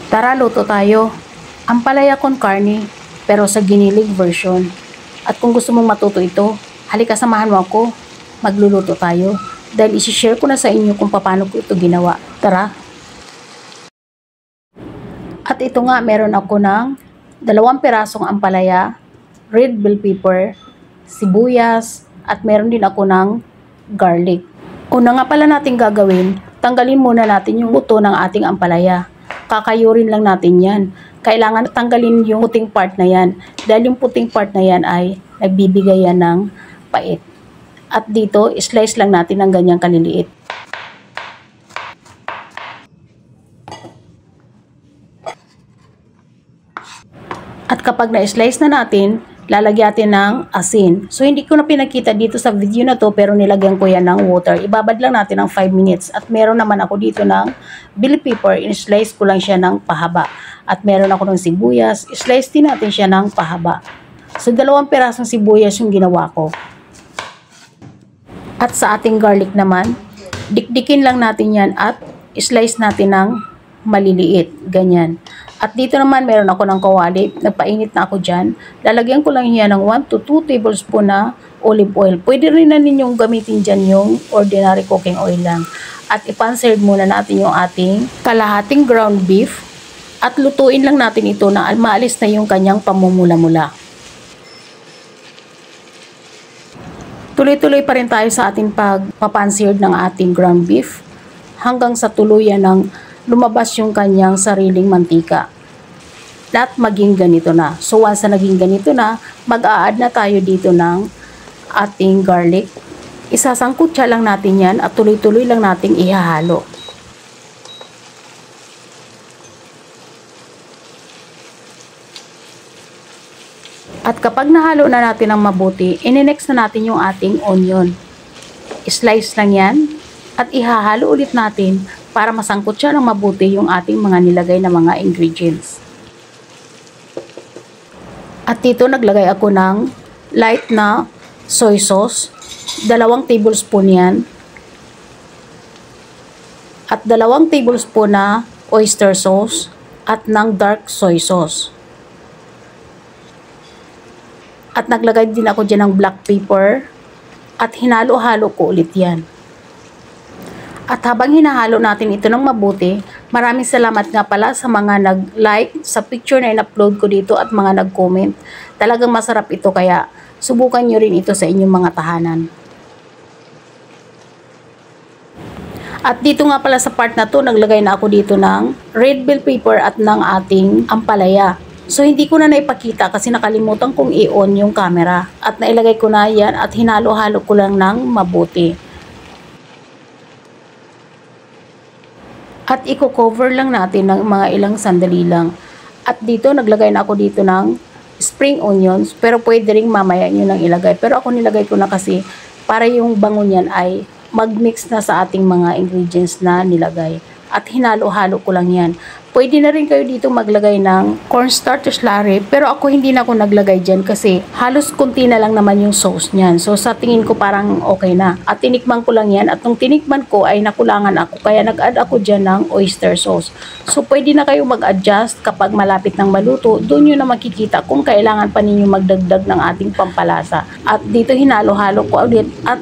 Tara, luto tayo. Ampalaya con carne, pero sa giniling version. At kung gusto mong matuto ito, halika samahan mo ako. Magluluto tayo. Dahil isi-share ko na sa inyo kung paano ko ito ginawa. Tara! At ito nga, meron ako ng 2 pirasong ampalaya, red bell pepper, sibuyas, at meron din ako ng garlic. Una nga pala natin gagawin, tanggalin muna natin yung buto ng ating ampalaya. Kakayurin lang natin yan. Kailangan tanggalin yung puting part na yan. Dahil yung puting part na yan ay nagbibigay yan ng pait. At dito, slice lang natin ng ganyang kaliliit. At kapag na-slice na natin, lalagyan natin ng asin. So, hindi ko na pinakita dito sa video na to, pero nilagyan ko yan ng water. Ibabad lang natin ng 5 minutes. At meron naman ako dito ng bell pepper. In-slice ko lang siya ng pahaba. At meron ako ng sibuyas. I-slice din natin siya ng pahaba. So, 2 pirasong sibuyas yung ginawa ko. At sa ating garlic naman, dikdikin lang natin yan at i-slice natin ng maliliit. Ganyan. At dito naman meron ako ng kawali, nagpainit na ako dyan. Lalagyan ko lang yan ng 1 to 2 tablespoon na olive oil. Pwede rin na ninyong gamitin dyan yung ordinary cooking oil lang. At ipan-serve muna natin yung ating kalahating ground beef. At lutuin lang natin ito na maalis na yung kanyang pamumula-mula. Tuloy-tuloy pa rin tayo sa ating pagpapanseared ng ating ground beef hanggang sa tuluyan ng lumabas yung kanyang sariling mantika. At maging ganito na. So once na naging ganito na, mag-a-add na tayo dito ng ating garlic. Isasangkutsa lang natin yan at tuloy-tuloy lang nating ihahalo. At kapag nahalo na natin ng mabuti, ininext na natin yung ating onion. Slice lang yan at ihahalo ulit natin para masangkot siya ng mabuti yung ating mga nilagay na mga ingredients. At dito naglagay ako ng light na soy sauce. 2 tablespoon yan. At 2 tablespoon na oyster sauce at ng dark soy sauce. At naglagay din ako dyan ng black pepper at hinalo-halo ko ulit yan. At habang hinahalo natin ito ng mabuti, maraming salamat nga pala sa mga nag-like sa picture na in-upload ko dito at mga nag-comment. Talagang masarap ito kaya subukan nyo rin ito sa inyong mga tahanan. At dito nga pala sa part na to, naglagay na ako dito ng red bell pepper at ng ating ampalaya. So, hindi ko na naipakita kasi nakalimutan kong i-on yung camera. At nailagay ko na yan at hinalo-halo ko lang ng mabuti. At i-cover lang natin ng mga ilang sandali lang. At dito, naglagay na ako dito ng spring onions. Pero pwede rin mamaya nyo nang ilagay. Pero ako nilagay ko na kasi para yung bango niyan ay mag-mix na sa ating mga ingredients na nilagay. At hinalo-halo ko lang yan. Pwede na rin kayo dito maglagay ng cornstarch slurry, pero ako hindi na ako naglagay dyan kasi halos kunti na lang naman yung sauce niyan. So sa tingin ko parang okay na. At tinikman ko lang yan at nung tinikman ko ay nakulangan ako kaya nag-add ako dyan ng oyster sauce. So pwede na kayo mag-adjust kapag malapit ng maluto. Doon nyo na makikita kung kailangan pa ninyo magdagdag ng ating pampalasa. At dito hinalo-halo ko ulit at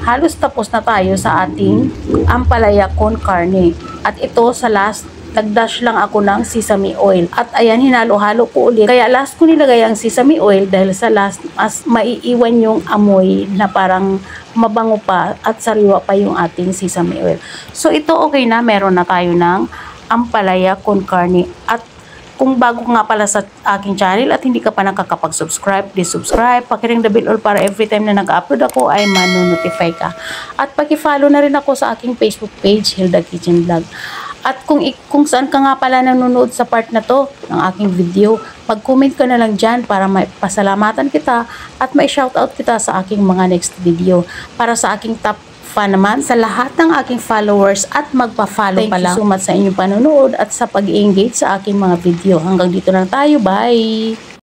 halos tapos na tayo sa ating ampalaya con carne. At ito sa last, nag-dash lang ako ng sesame oil. At ayan, hinalo-halo ko ulit. Kaya last ko nilagay ang sesame oil dahil sa last, mas maiiwan yung amoy na parang mabango pa at sariwa pa yung ating sesame oil. So ito okay na, meron na tayo ng ampalaya con carne. At kung bago nga pala sa aking channel at hindi ka pa nakakapag-subscribe, please subscribe. Pakiring the bell all para every time na nag-upload ako ay mano-notify ka. At paki-follow na rin ako sa aking Facebook page, Hilda Kitchen Vlog. At kung saan ka nga pala nanonood sa part na to ng aking video, mag-comment ka na lang dyan para may pasalamatan kita at may shoutout kita sa aking mga next video. Para sa aking top fan naman sa lahat ng aking followers at magpa-follow pa lang. Thank you so much sa inyong panonood at sa pag-engage sa aking mga video. Hanggang dito lang tayo. Bye!